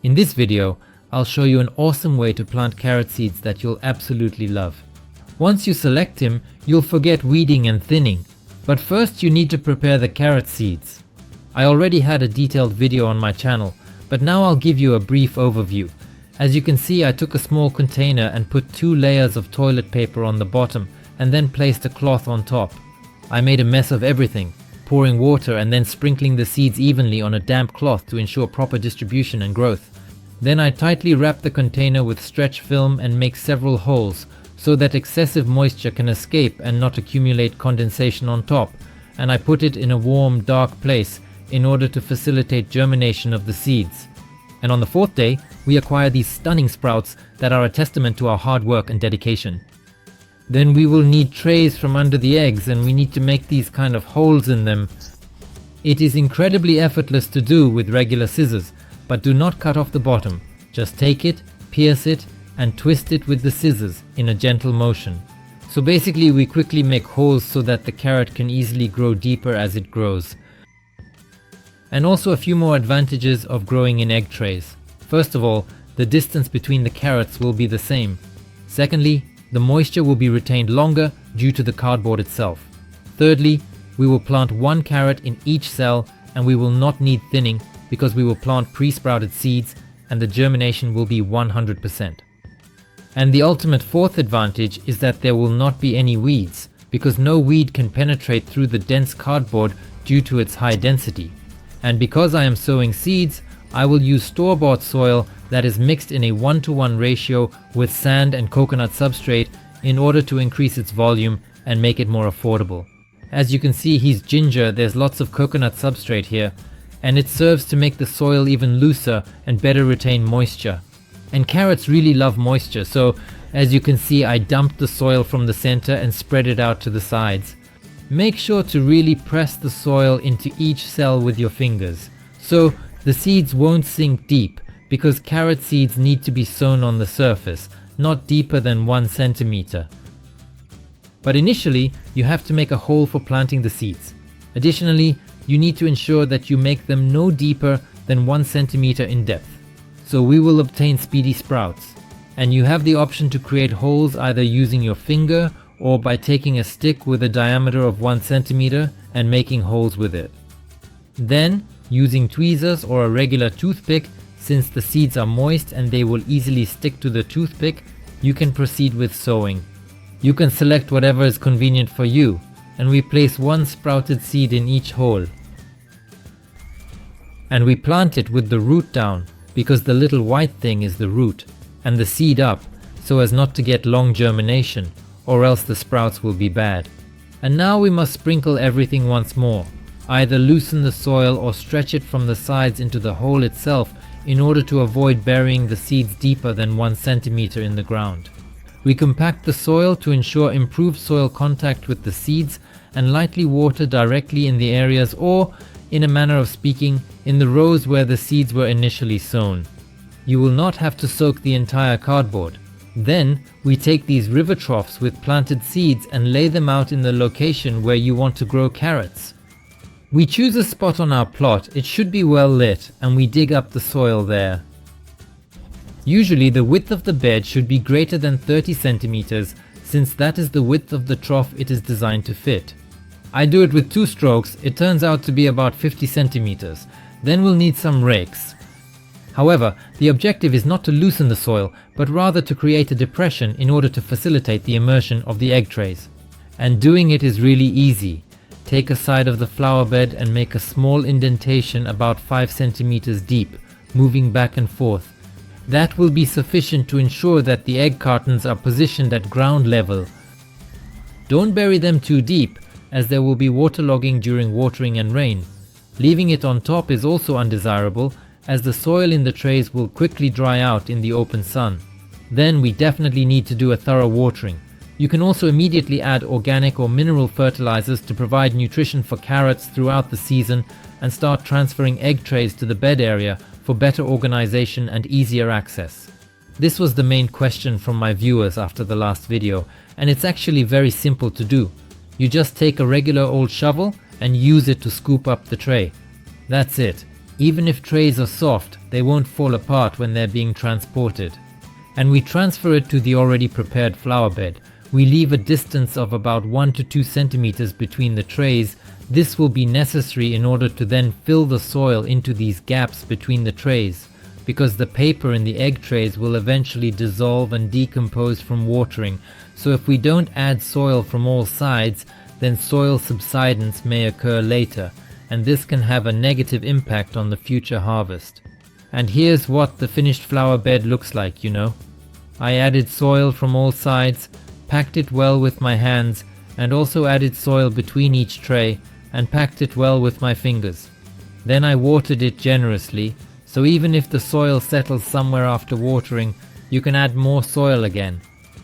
In this video, I'll show you an awesome way to plant carrot seeds that you'll absolutely love. Once you select him, you'll forget weeding and thinning, but first you need to prepare the carrot seeds. I already had a detailed video on my channel, but now I'll give you a brief overview. As you can see, I took a small container and put 2 layers of toilet paper on the bottom and then placed a cloth on top. I made a mess of everything, pouring water and then sprinkling the seeds evenly on a damp cloth to ensure proper distribution and growth. Then I tightly wrap the container with stretch film and make several holes so that excessive moisture can escape and not accumulate condensation on top, and I put it in a warm, dark place in order to facilitate germination of the seeds. And on the 4th day, we acquire these stunning sprouts that are a testament to our hard work and dedication. Then we will need trays from under the eggs, and we need to make these kind of holes in them. It is incredibly effortless to do with regular scissors, but do not cut off the bottom. Just take it, pierce it, and twist it with the scissors in a gentle motion. So basically we quickly make holes so that the carrot can easily grow deeper as it grows. And also a few more advantages of growing in egg trays. First of all, the distance between the carrots will be the same. Secondly, the moisture will be retained longer due to the cardboard itself. Thirdly, we will plant 1 carrot in each cell, and we will not need thinning because we will plant pre-sprouted seeds and the germination will be 100%. And the ultimate 4th advantage is that there will not be any weeds, because no weed can penetrate through the dense cardboard due to its high density. And because I am sowing seeds, I will use store-bought soil that is mixed in a 1-to-1 ratio with sand and coconut substrate in order to increase its volume and make it more affordable. As you can see, he's ginger, there's lots of coconut substrate here, and it serves to make the soil even looser and better retain moisture. And carrots really love moisture, so as you can see, I dumped the soil from the center and spread it out to the sides. Make sure to really press the soil into each cell with your fingers, so the seeds won't sink deep, because carrot seeds need to be sown on the surface, not deeper than 1 centimeter. But initially, you have to make a hole for planting the seeds. Additionally, you need to ensure that you make them no deeper than 1 centimeter in depth. So we will obtain speedy sprouts. And you have the option to create holes either using your finger or by taking a stick with a diameter of 1 centimeter and making holes with it. Then, using tweezers or a regular toothpick, since the seeds are moist and they will easily stick to the toothpick, you can proceed with sowing. You can select whatever is convenient for you, and we place 1 sprouted seed in each hole. And we plant it with the root down, because the little white thing is the root, and the seed up, so as not to get long germination, or else the sprouts will be bad. And now we must sprinkle everything once more, either loosen the soil or stretch it from the sides into the hole itself in order to avoid burying the seeds deeper than 1 centimeter in the ground. We compact the soil to ensure improved soil contact with the seeds and lightly water directly in the areas, or, in a manner of speaking, in the rows where the seeds were initially sown. You will not have to soak the entire cardboard. Then, we take these river troughs with planted seeds and lay them out in the location where you want to grow carrots. We choose a spot on our plot, it should be well lit, and we dig up the soil there. Usually the width of the bed should be greater than 30 centimeters, since that is the width of the trough it is designed to fit. I do it with 2 strokes, it turns out to be about 50 centimeters. Then we'll need some rakes. However, the objective is not to loosen the soil, but rather to create a depression in order to facilitate the immersion of the egg trays. And doing it is really easy. Take a side of the flower bed and make a small indentation about 5 centimeters deep, moving back and forth. That will be sufficient to ensure that the egg cartons are positioned at ground level. Don't bury them too deep, as there will be waterlogging during watering and rain. Leaving it on top is also undesirable, as the soil in the trays will quickly dry out in the open sun. Then we definitely need to do a thorough watering. You can also immediately add organic or mineral fertilizers to provide nutrition for carrots throughout the season and start transferring egg trays to the bed area for better organization and easier access. This was the main question from my viewers after the last video, and it's actually very simple to do. You just take a regular old shovel and use it to scoop up the tray. That's it. Even if trays are soft, they won't fall apart when they're being transported. And we transfer it to the already prepared flower bed. We leave a distance of about 1 to 2 centimeters between the trays. This will be necessary in order to then fill the soil into these gaps between the trays, because the paper in the egg trays will eventually dissolve and decompose from watering. So if we don't add soil from all sides, then soil subsidence may occur later, and this can have a negative impact on the future harvest. And here's what the finished flower bed looks like, you know. I added soil from all sides, packed it well with my hands, and also added soil between each tray and packed it well with my fingers. Then I watered it generously, so even if the soil settles somewhere after watering, you can add more soil again.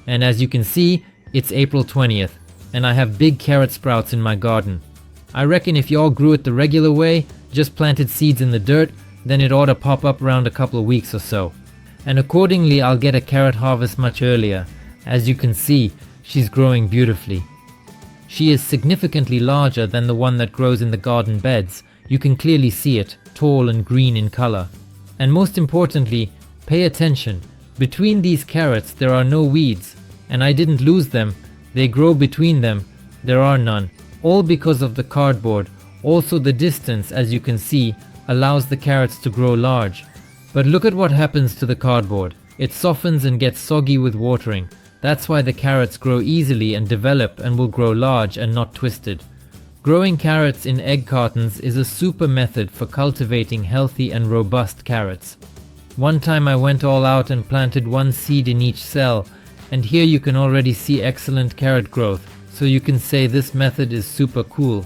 And as you can see, it's April 20th, and I have big carrot sprouts in my garden. I reckon if you all grew it the regular way, just planted seeds in the dirt, then it ought to pop up around a couple of weeks or so. And accordingly, I'll get a carrot harvest much earlier. As you can see, she's growing beautifully. She is significantly larger than the one that grows in the garden beds. You can clearly see it, tall and green in color. And most importantly, pay attention. Between these carrots there are no weeds, and I didn't lose them. They grow between them. There are none. All because of the cardboard. Also the distance, as you can see, allows the carrots to grow large. But look at what happens to the cardboard. It softens and gets soggy with watering. That's why the carrots grow easily and develop and will grow large and not twisted. Growing carrots in egg cartons is a super method for cultivating healthy and robust carrots. One time I went all out and planted 1 seed in each cell, and here you can already see excellent carrot growth, so you can say this method is super cool.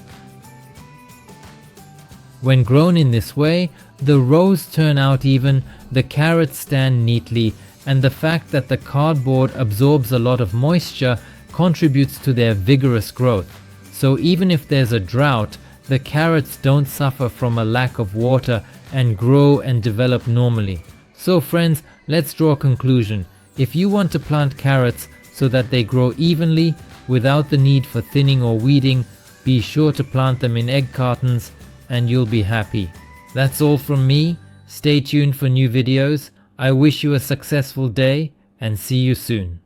When grown in this way, the rows turn out even, the carrots stand neatly, and the fact that the cardboard absorbs a lot of moisture contributes to their vigorous growth. So even if there's a drought, the carrots don't suffer from a lack of water and grow and develop normally. So friends, let's draw a conclusion. If you want to plant carrots so that they grow evenly without the need for thinning or weeding, be sure to plant them in egg cartons and you'll be happy. That's all from me. Stay tuned for new videos. I wish you a successful day and see you soon.